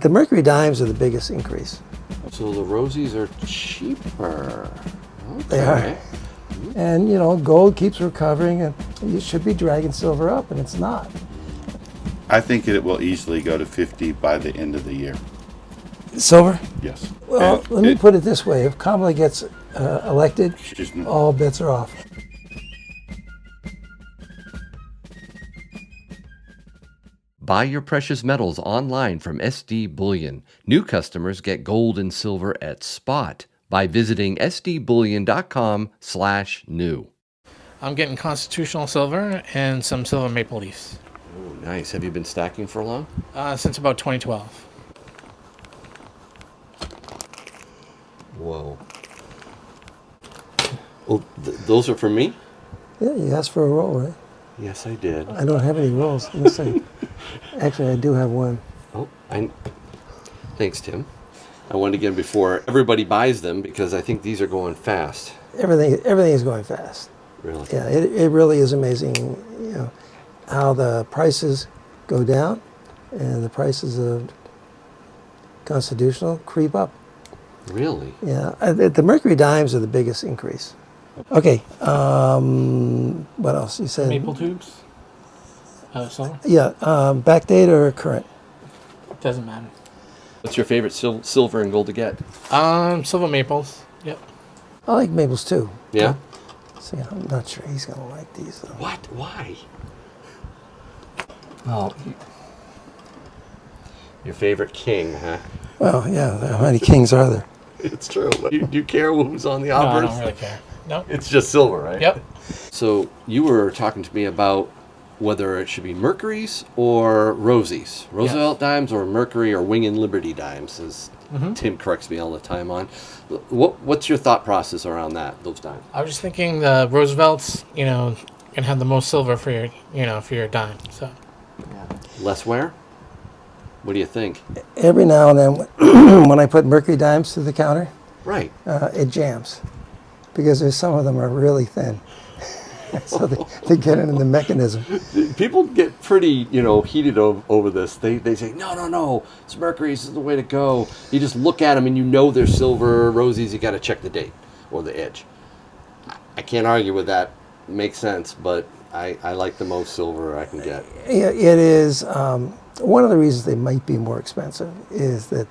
The mercury dimes are the biggest increase. So the rosies are cheaper. Okay. They are. And, you know, gold keeps recovering, and you should be dragging silver up, and it's not. I think it will easily go to 50 by the end of the year. Silver? Yes. Well, let me put it this way. If Kamala gets elected, all bets are off. Buy your precious metals online from SD Bullion. New customers get gold and silver at spot by visiting sdbullion.com/new. I'm getting constitutional silver and some silver maple leafs. Oh, nice. Have you been stacking for long? Since about 2012. Whoa. Oh, those are for me? Yeah, you asked for a roll, right? Yes, I did. I don't have any rolls. Let me see. Actually, I do have one. Oh, thanks, Tim. I wanted to get them before everybody buys them because I think these are going fast. Everything is going fast. Really? Yeah, it really is amazing, you know, how the prices go down and the prices of constitutional creep up. Really? Yeah, the mercury dimes are the biggest increase. Okay, what else? You said Maple tubes? Silver? Yeah, backdate or current? Doesn't matter. What's your favorite silver and gold to get? Silver maples. Yep. I like maples too. Yeah? See, I'm not sure he's gonna like these though. What? Why? Oh, Your favorite king, huh? well, yeah. How many kings are there? It's true. Do you care who's on the No, I obverse? don't really care. No. It's just silver, right? Yep. So you were talking to me about whether it should be Mercury's or Rosie's. Roosevelt dimes or Mercury or Wing and Liberty dimes, as Tim corrects me all the time on. What's your thought process around those dimes? I was just thinking the Roosevelts, you know, can have the most silver for your, you know, for your dime. So. Less wear? What do you think? Every now and then, when I put mercury dimes to the counter, Right. It jams because some of them are really thin. So they get into the mechanism. People get pretty, heated over this. They say, no, it's Mercury's is the way to go. You just look at them and you know they're silver. Rosies, you got to check the date or the edge. I can't argue with that. It makes sense, but I like the most silver I can get. Yeah, it is. One of the reasons they might be more expensive is that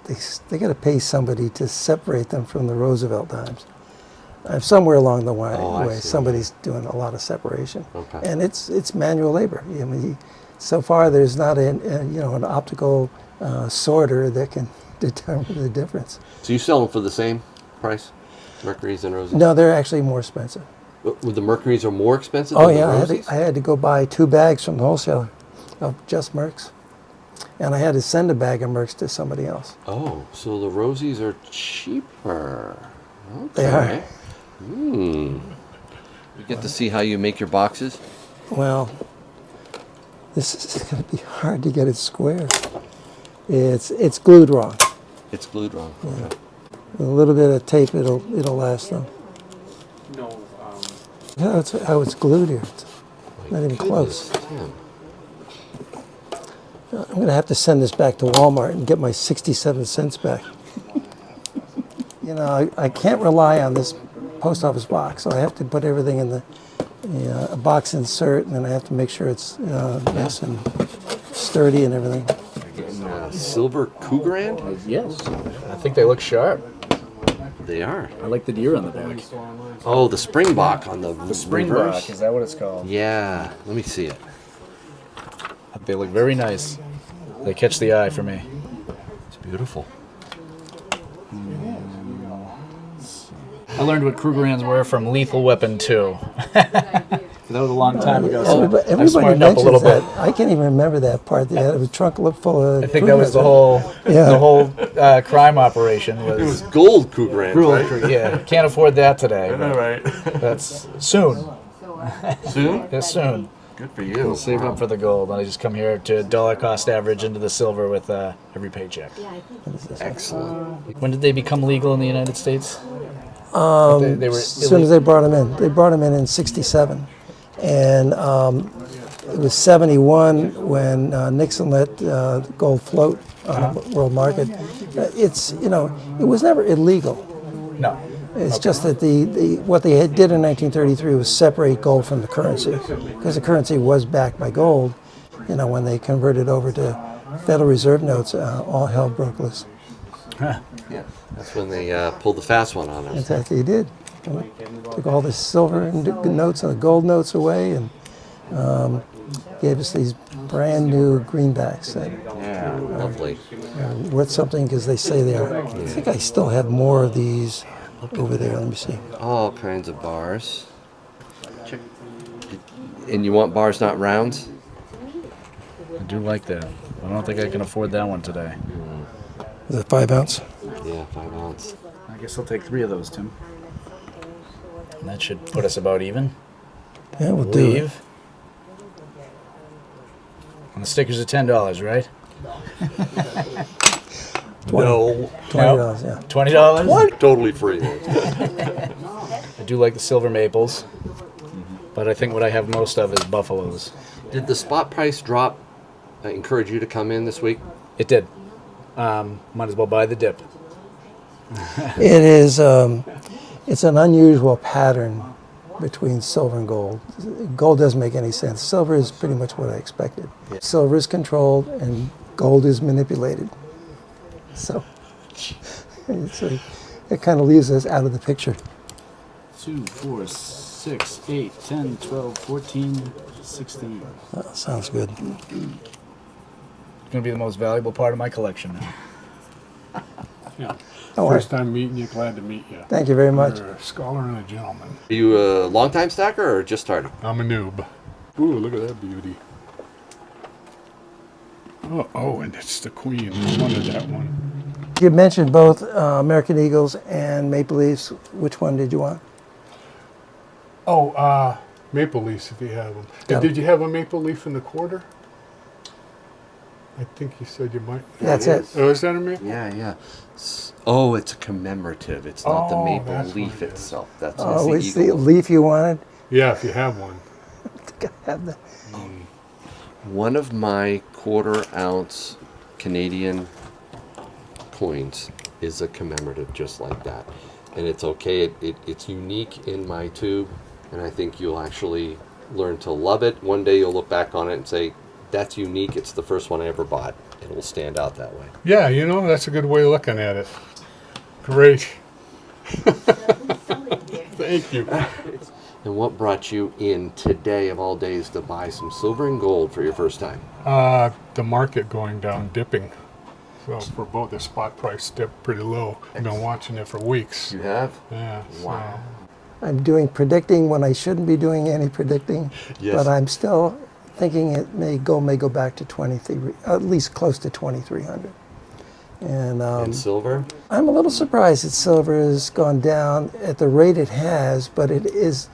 they got to pay somebody to separate them from the Roosevelt dimes. Somewhere along the way, somebody's doing a lot of separation, and it's manual labor. I mean, so far there's not an optical sorter that can determine the difference. So you sell them for the same price, Mercury's and Rosies? No, they're actually more expensive. The Mercury's are more expensive? Oh than yeah, the Rosies? I had to go buy 2 bags from the wholesaler of just Mercs, and I had to send a bag of Mercs to somebody else. Oh, so the Rosies are cheaper. Okay. They are. You get to see how you make your boxes? Well, this is going to be hard to get it square. It's glued wrong. It's glued wrong. Yeah. Okay. With a little bit of tape, it'll last though. No. That's how it's glued here. It's not even close. Tim. I'm going to have to send this back to Walmart and get my 67 cents back. I can't rely on this post office box, so I have to put everything in the box insert, and then I have to make sure it's nice and sturdy and everything. Silver Cougarand? Yes. I think they look sharp. They are. I like the deer on the back. Oh, the Springbok on the Springbok, reverse? is that what it's called? Yeah. Let me see it. They look very nice. They catch the eye for me. It's beautiful. I learned what Krugerrands were from Lethal Weapon 2. That was a long time ago, so I've Everybody smartened up a mentions little that. bit. I can't even remember that part. They had a trunk full of. I think that was the whole crime operation. It was gold Cougarand, right? Yeah, can't afford that today. But Right. that's soon. Soon? Yeah, soon. Good for you. We'll save up for the gold, and I just come here to dollar cost average into the silver with every paycheck. Excellent. When did they become legal in the United States? They were As soon as they brought them in. They brought them in '67. And it was '71 when Nixon let gold float on the world market. It's, it was never illegal. No. It's just that what they did in 1933 was separate gold from the currency, because the currency was backed by gold. When they converted over to Federal Reserve notes, all hell broke loose. Huh. Yeah, that's when they pulled the fast one on us. Exactly, they did. Took all the silver notes and the gold notes away, and gave us these brand new greenbacks that Yeah, lovely. are worth something because they say they are. I think I still have more of these over there. Let me see. All kinds of bars. And you want bars, not rounds? I do like that. I don't think I can afford that one today. Is it 5 ounce? Yeah, 5 ounce. I guess I'll take 3 of those, Tim. And that should put us about even. Yeah, we'll do it. Leave. And the stickers are $10, right? No. $20, yeah. $20? What? Totally free. I do like the silver maples, but I think what I have most of is buffaloes. Did the spot price drop encourage you to come in this week? It did. Might as well buy the dip. It is. It's an unusual pattern between silver and gold. Gold doesn't make any sense. Silver is pretty much what I expected. Yeah. Silver is controlled and gold is manipulated. So it kind of leaves us out of the picture. 2, 4, 6, 8, 10, 12, 14, 16. Sounds good. It's going to be the most valuable part of my collection now. Yeah. Oh, First time meeting you, glad to meet you. Thank you very much. You're a scholar and a gentleman. Are you a long-time stacker or just starting? I'm a noob. Ooh, look at that beauty. Oh, and it's the queen. I wanted that one. You mentioned both American Eagles and Maple Leafs. Which one did you want? Oh, maple leafs if you have them. Yeah. And did you have a maple leaf in the quarter? I think you said you might. That's it. Oh, is that a maple? Yeah. Oh, it's a commemorative. It's not the Oh, maple that's leaf what it is. itself. That's Oh, it's it's the the eagle. leaf you wanted? Yeah, if you have one. I think I have that. One of my quarter-ounce Canadian coins is a commemorative just like that. And it's okay. It's unique in my tube, and I think you'll actually learn to love it. One day you'll look back on it and say, that's unique. It's the first one I ever bought. It will stand out that way. Yeah, that's a good way of looking at it. Great. Thank you. And what brought you in today of all days to buy some silver and gold for your first time? The market going down, dipping. So for both, the spot price dipped pretty low. I've been watching it for weeks. You have? Yeah. Wow. I'm doing predicting when I shouldn't be doing any predicting, Yes. but I'm still thinking it may go back to 23, at least close to 2,300. And silver? I'm a little surprised that silver has gone down at the rate it has, but it's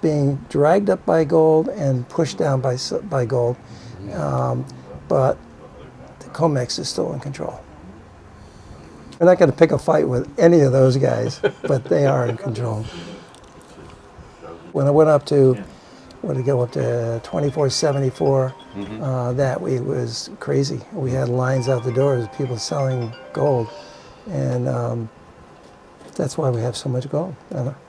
being dragged up by gold and pushed down by gold. But the COMEX is still in control. We're not going to pick a fight with any of those guys, but they are in control. When I went up to, what did it go up to 24.74? That week was crazy. We had lines out the doors, people selling gold, and that's why we have so much gold.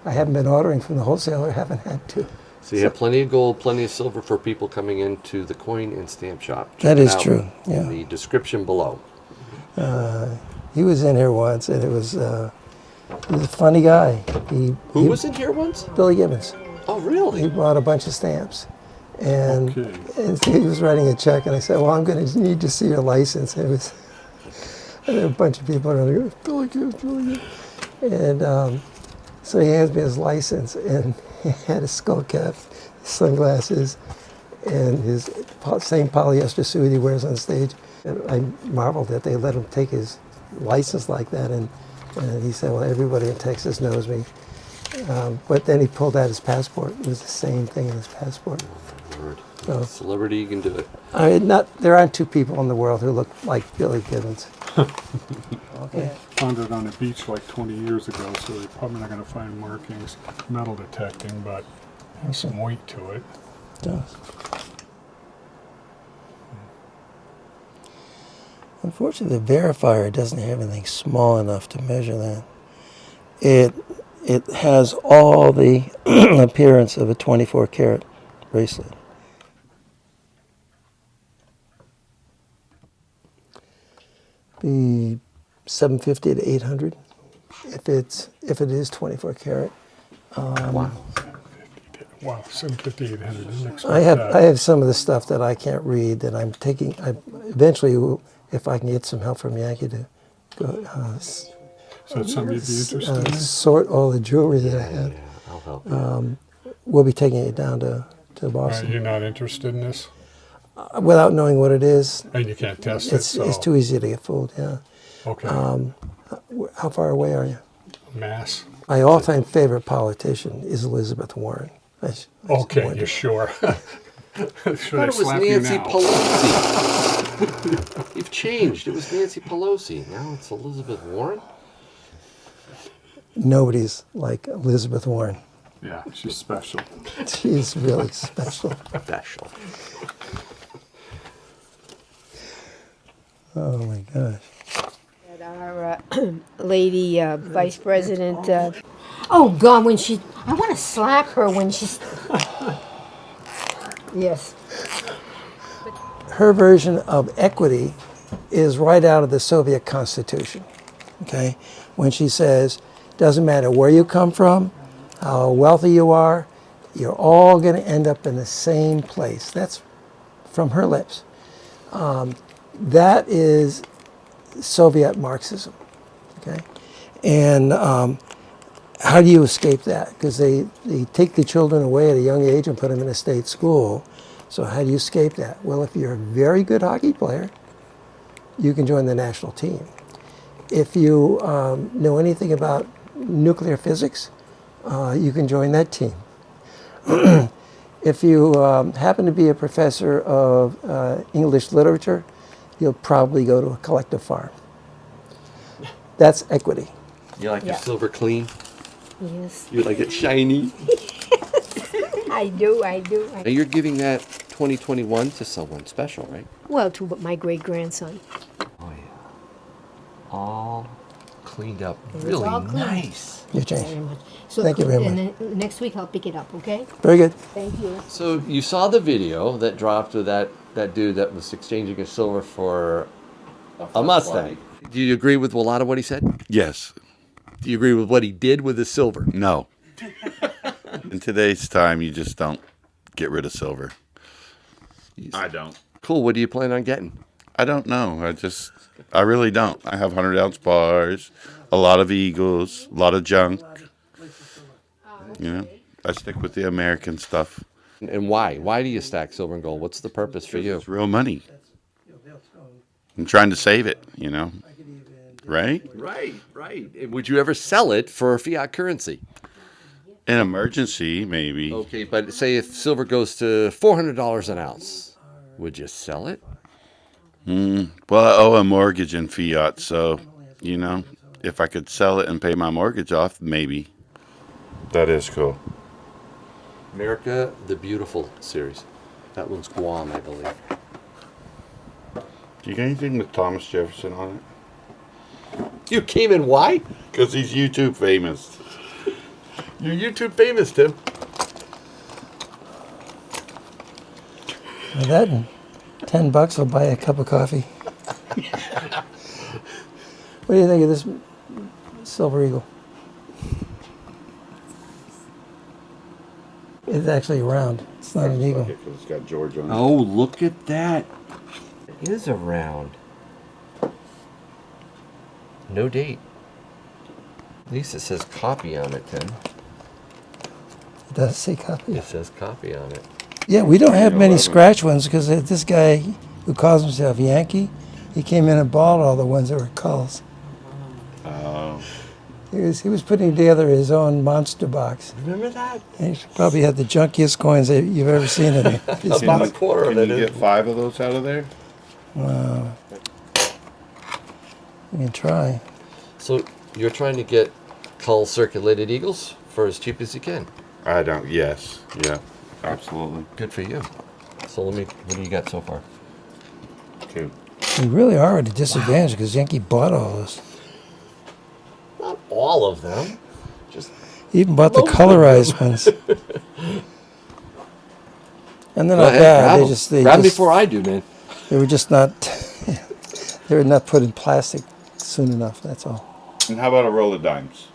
I haven't been ordering from the wholesaler, haven't had to. So you have plenty of gold, plenty of silver for people coming into the coin and stamp shop. Check That it is out true, yeah. in the description below. He was in here once, and he was a funny guy. Who was in here once? Billy Gibbons. Oh, really? He bought a bunch of stamps, and, Okay. and he was writing a check, and I said, well, I'm going to need to see your license. And there were a bunch of people around there, Billy Gibbons. And so he hands me his license, and he had a skull cap, sunglasses, and his same polyester suit he wears on stage. And I marveled that they let him take his license like that, and he said, well, everybody in Texas knows me. But then he pulled out his passport. It was the same thing in his passport. Word. So, Celebrity, you can do it. there aren't two people in the world who look like Billy Gibbons. Okay. Found it on a beach like 20 years ago, so you're probably not going to find markings, metal detecting, but there's some weight to it. Unfortunately, the verifier doesn't have anything small enough to measure that. It has all the appearance of a 24 karat bracelet. Be 750 to 800 if it is 24 karat. Wow. Wow, 750, 800. Didn't expect I that. have some of the stuff that I can't read that I'm taking. I eventually, if I can get some help from Yankee to go Is that something you'd be interested in? sort all the jewelry that I have, I'll help you. we'll be taking it down to Boston. You're not interested in this? Without knowing what it is, And you can't test it, so. it's too easy to get fooled. Yeah. Okay. How far away are you? Mass. My all-time favorite politician is Elizabeth Warren. Okay, wonder. you're sure? Should I I thought it was slap you Nancy now? Pelosi. You've changed. It was Nancy Pelosi. Now it's Elizabeth Warren. Nobody's like Elizabeth Warren. Yeah, she's special. She's really special. Special. Oh my gosh. Our lady vice president. Oh God, when she, I want to slap her when she's. Yes. Her version of equity is right out of the Soviet Constitution. Okay, when she says, doesn't matter where you come from, how wealthy you are, you're all going to end up in the same place. That's from her lips. That is Soviet Marxism. Okay, and how do you escape that? Because they take the children away at a young age and put them in a state school. So how do you escape that? Well, if you're a very good hockey player, you can join the national team. If you know anything about nuclear physics, you can join that team. If you happen to be a professor of English literature, you'll probably go to a collective farm. That's equity. You like your Yeah. silver clean? Yes. You like it shiny? I do. Now you're giving that 2021 to someone special, right? Well, to my great grandson. Oh yeah. All cleaned up. It's Really all clean. nice. You Very change. much. So, Thank you very and then next week I'll pick it up. Okay. Very good. Thank you. So you saw the video that dropped with that dude that was exchanging his silver for a Mustang. Do you agree with a lot of what he said? Yes. Do you agree with what he did with his silver? No. In today's time, you just don't get rid of silver. I don't. Cool. What do you plan on getting? I don't know. I really don't. I have 100-ounce bars, a lot of Eagles, a lot of junk. You know, I stick with the American stuff. And why? Why do you stack silver and gold? What's the purpose for you? It's real money. I'm trying to save it, you know. Right? Right. Would you ever sell it for fiat currency? An emergency, maybe. Okay, but say if silver goes to $400 an ounce, would you sell it? Well, I owe a mortgage in fiat, so, you know, if I could sell it and pay my mortgage off, maybe. That is cool. America the Beautiful series. That one's Guam, I believe. Do you get anything with Thomas Jefferson on it? You came in why? Because he's YouTube famous. You're YouTube famous, Tim. With that and $10, I'll buy a cup of coffee. What do you think of this Silver Eagle? It's actually round. It's not an eagle. It's got George on it. Oh, look at that. It is a round. No date. At least it says copy on it, Tim. It does say copy. It says copy on it. Yeah, we don't have many 11. scratch ones because this guy who calls himself Yankee, he came in and bought all the ones that were culls. Oh. He was putting together his own monster box. Remember that? And he probably had the junkiest coins that you've ever seen in his About a quarter Can of you it. get 5 of those out of there? Wow. You can try. So you're trying to get cull circulated eagles for as cheap as you can. I don't. Yes. Yeah. Absolutely. Good for you. So what do you got so far? 2. We really are at a disadvantage because Yankee bought all this. Not all of them. Just He even bought the most of colorized ones. And they're go not ahead, bad. grab They 'em. just Grab 'em before I do, man. they were just not they were not put in plastic soon enough. That's all. And how about a roll of dimes?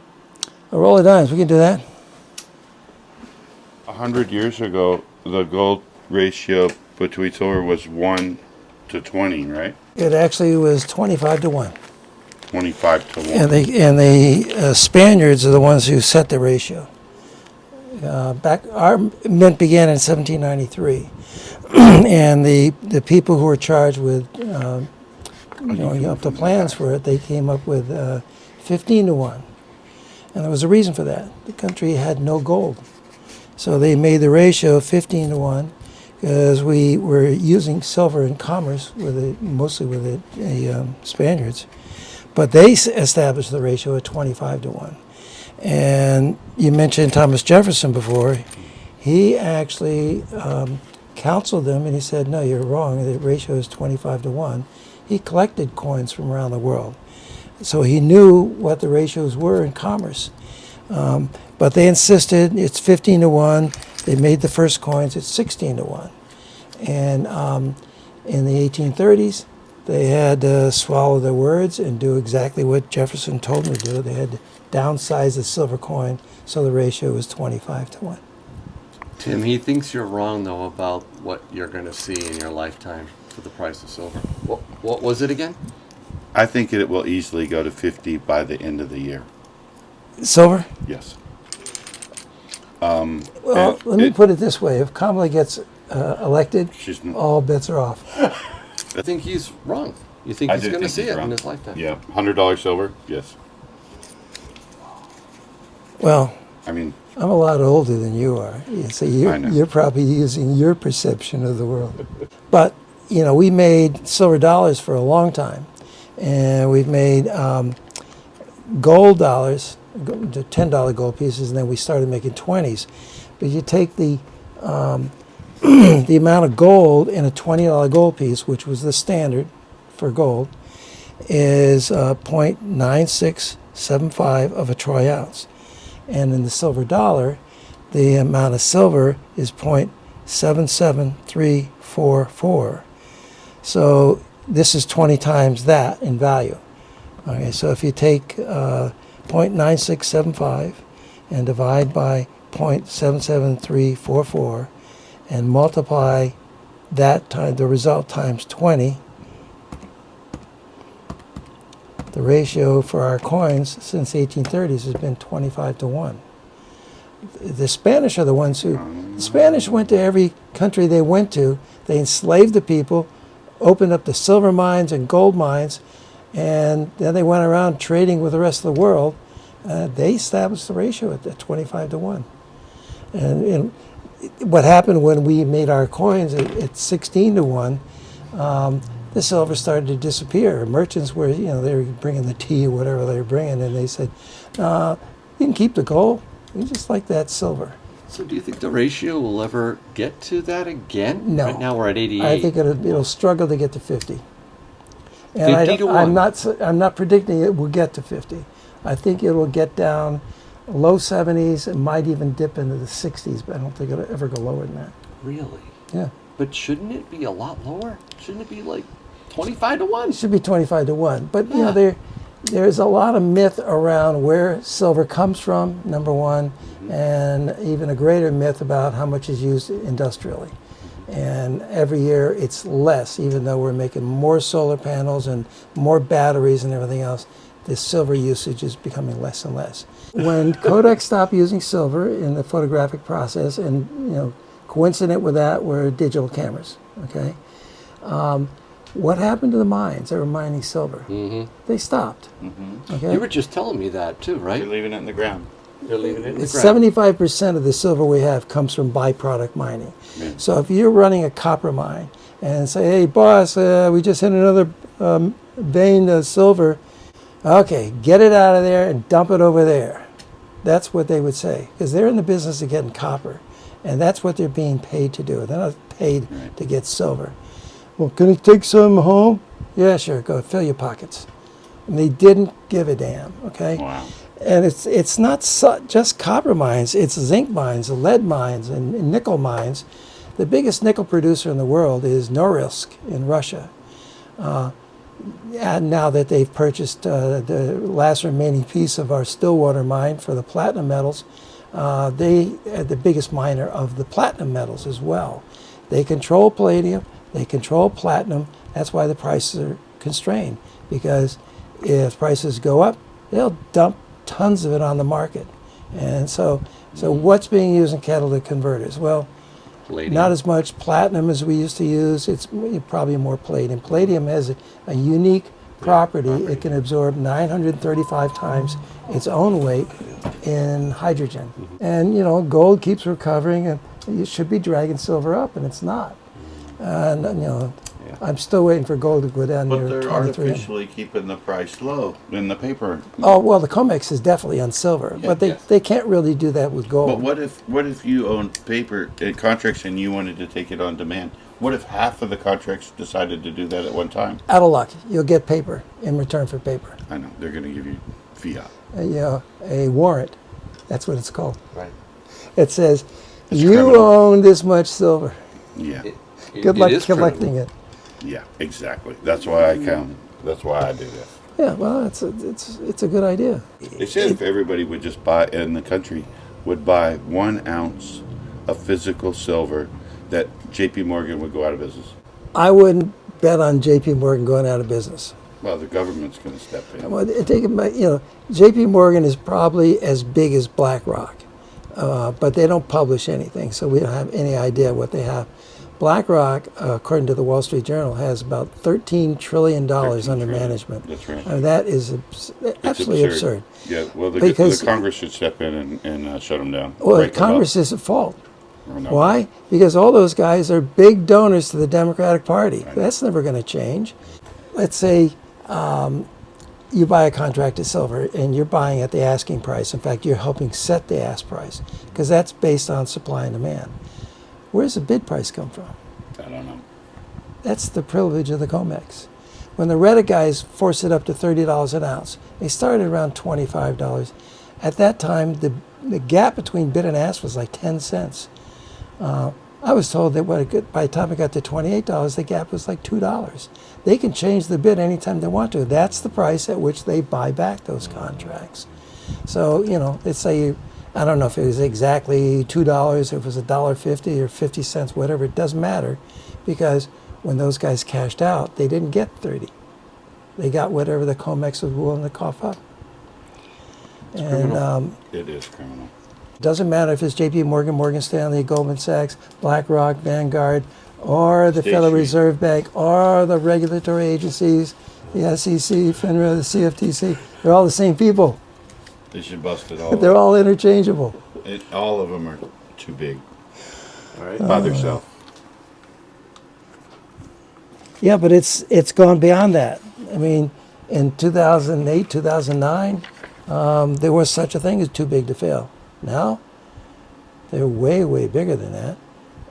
A roll of dimes. We can do that. 100 years ago, the gold ratio between silver was 1 to 20, right? It actually was 25 to 1. 25 to 1. And the Spaniards are the ones who set the ratio. Our mint began in 1793, and the people who were charged with drawing up the plans for it, they came up with 15 to 1, and there was a reason for that. The country had no gold, so they made the ratio 15 to 1 because we were using silver in commerce with it, mostly with the Spaniards. But they established the ratio at 25 to 1. And you mentioned Thomas Jefferson before. He actually counseled them and he said, no, you're wrong. The ratio is 25 to 1. He collected coins from around the world. So he knew what the ratios were in commerce. But they insisted it's 15 to 1. They made the first coins at 16 to 1. And in the 1830s, they had to swallow their words and do exactly what Jefferson told them to do. They had to downsize the silver coin so the ratio was 25 to 1. Tim, he thinks you're wrong, though, about what you're going to see in your lifetime for the price of silver. What was it again? I think it will easily go to 50 by the end of the year. Silver? Yes. Well, let me put it this way. If Kamala gets elected, all bets are off. I think he's wrong. You think he's going to see it in his lifetime? Yeah. $100 silver? Yes. Well, I mean, I'm a lot older than you are. So you're probably using your perception of the world. But, you know, we made silver dollars for a long time. And we've made gold dollars, the $10 gold pieces, and then we started making 20s. But you take the the amount of gold in a $20 gold piece, which was the standard for gold, is 0.9675 of a troy ounce. And in the silver dollar, the amount of silver is 0.77344. So this is 20 times that in value. Okay, so if you take 0.9675 and divide by 0.77344 and multiply that time, the result times 20, the ratio for our coins since the 1830s has been 25 to 1. The Spanish are the ones who, the Spanish went to every country they went to. They enslaved the people, opened up the silver mines and gold mines, and then they went around trading with the rest of the world. They established the ratio at 25 to 1. And what happened when we made our coins at 16 to 1, the silver started to disappear. Merchants were, you know, they were bringing the tea or whatever they were bringing, and they said, you can keep the gold. We just like that silver. So do you think the ratio will ever get to that again? No. Right now we're at 88. I think it'll struggle to get to 50. And 50 to 1. I'm not predicting it will get to 50. I think it will get down low 70s. It might even dip into the 60s, but I don't think it'll ever go lower than that. Really? Yeah. But shouldn't it be a lot lower? Shouldn't it be like 25 to 1? It should be 25 to 1. But, you know, there's a lot of myth around where silver comes from, number one, and even a greater myth about how much is used industrially. And every year it's less, even though we're making more solar panels and more batteries and everything else. The silver usage is becoming less and less. When Kodak stopped using silver in the photographic process, and you know, coincident with that were digital cameras. Okay, what happened to the mines that were mining silver? They stopped. Okay, You were just telling me that too, right? you're leaving it in the ground. They're leaving it in the ground. 75% of the silver we have comes from byproduct mining. Yeah. So if you're running a copper mine and say, hey boss, we just hit another vein of silver, okay, get it out of there and dump it over there. That's what they would say, because they're in the business of getting copper, and that's what they're being paid to do. They're not paid to get silver. Well, can you take some home? Yeah, sure, go fill your pockets. And they didn't give a damn, okay? Wow. And it's not just copper mines, it's zinc mines, lead mines, and nickel mines. The biggest nickel producer in the world is Norilsk in Russia. And now that they've purchased the last remaining piece of our Stillwater mine for the platinum metals, they are the biggest miner of the platinum metals as well. They control palladium, they control platinum. That's why the prices are constrained, because if prices go up, they'll dump tons of it on the market. And so what's being used in catalytic converters? Well, Palladium. not as much platinum as we used to use. It's probably more palladium. Palladium has a unique property. It can absorb 935 times its own weight in hydrogen. And, you know, gold keeps recovering, and you should be dragging silver up, and it's not. And, you know, I'm still waiting for gold to go down But near they're 23. artificially keeping the price low in the paper. Oh, well, the COMEX is definitely on silver, but they can't really do that with gold. But what if you owned paper contracts and you wanted to take it on demand? What if half of the contracts decided to do that at one time? Out of luck, you'll get paper in return for paper. I know they're going to give you fiat. You know, a warrant. That's what it's called. Right. It says, It's you criminal. own this much silver. Yeah, Good luck collecting it. yeah, exactly. That's why I count. That's why I do that. Yeah, well, it's a good idea. They said if everybody would just buy in the country would buy 1 ounce of physical silver, that J.P. Morgan would go out of business. I wouldn't bet on J.P. Morgan going out of business. Well, the government's going to step in. Well, you know, J.P. Morgan is probably as big as BlackRock, but they don't publish anything, so we don't have any idea what they have. BlackRock, according to the Wall Street Journal, has about $13 trillion under management. That's right. I mean, that is absolutely absurd. Yeah, well, the Because- Congress should step in and shut them down. Well, Break them up. Congress is at fault. Or no. Why? Because all those guys are big donors to the Democratic Party. That's never going to change. Let's say you buy a contract of silver and you're buying at the asking price. In fact, you're helping set the ask price, because that's based on supply and demand. Where's the bid price come from? I don't know. That's the privilege of the COMEX. When the Reddit guys forced it up to $30 an ounce, they started around $25. At that time, the gap between bid and ask was like 10 cents. I was told that by the time it got to $28, the gap was like $2. They can change the bid anytime they want to. That's the price at which they buy back those contracts. So, you know, let's say I don't know if it was exactly $2, if it was $1.50 or 50 cents, whatever, it doesn't matter, because when those guys cashed out, they didn't get 30. They got whatever the COMEX was willing to cough up. And It is criminal. doesn't matter if it's J.P. Morgan, Morgan Stanley, Goldman Sachs, BlackRock, Vanguard, or the State Federal Street. Reserve Bank, or the regulatory agencies, the SEC, FINRA, the CFTC. They're all the same people. They should bust it all. They're all interchangeable. All of them are too big All right. by themselves. Yeah, but it's gone beyond that. I mean, in 2008, 2009, there was such a thing as too big to fail. Now, they're way, way bigger than that.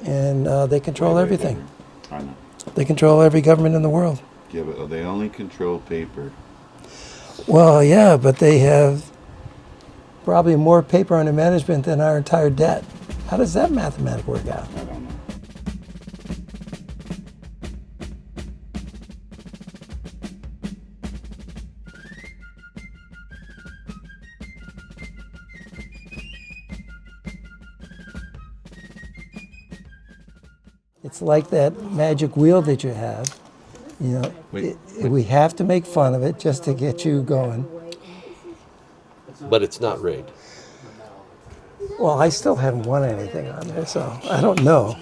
And they control Way, way everything. bigger. I know. They control every government in the world. Yeah, but they only control paper. Well, yeah, but they have probably more paper under management than our entire debt. How does that mathematic work out? I don't know. It's like that magic wheel that you have. You know, we have to make fun of it just to get you going. But it's not rigged. Well, I still haven't won anything on there, so I don't know.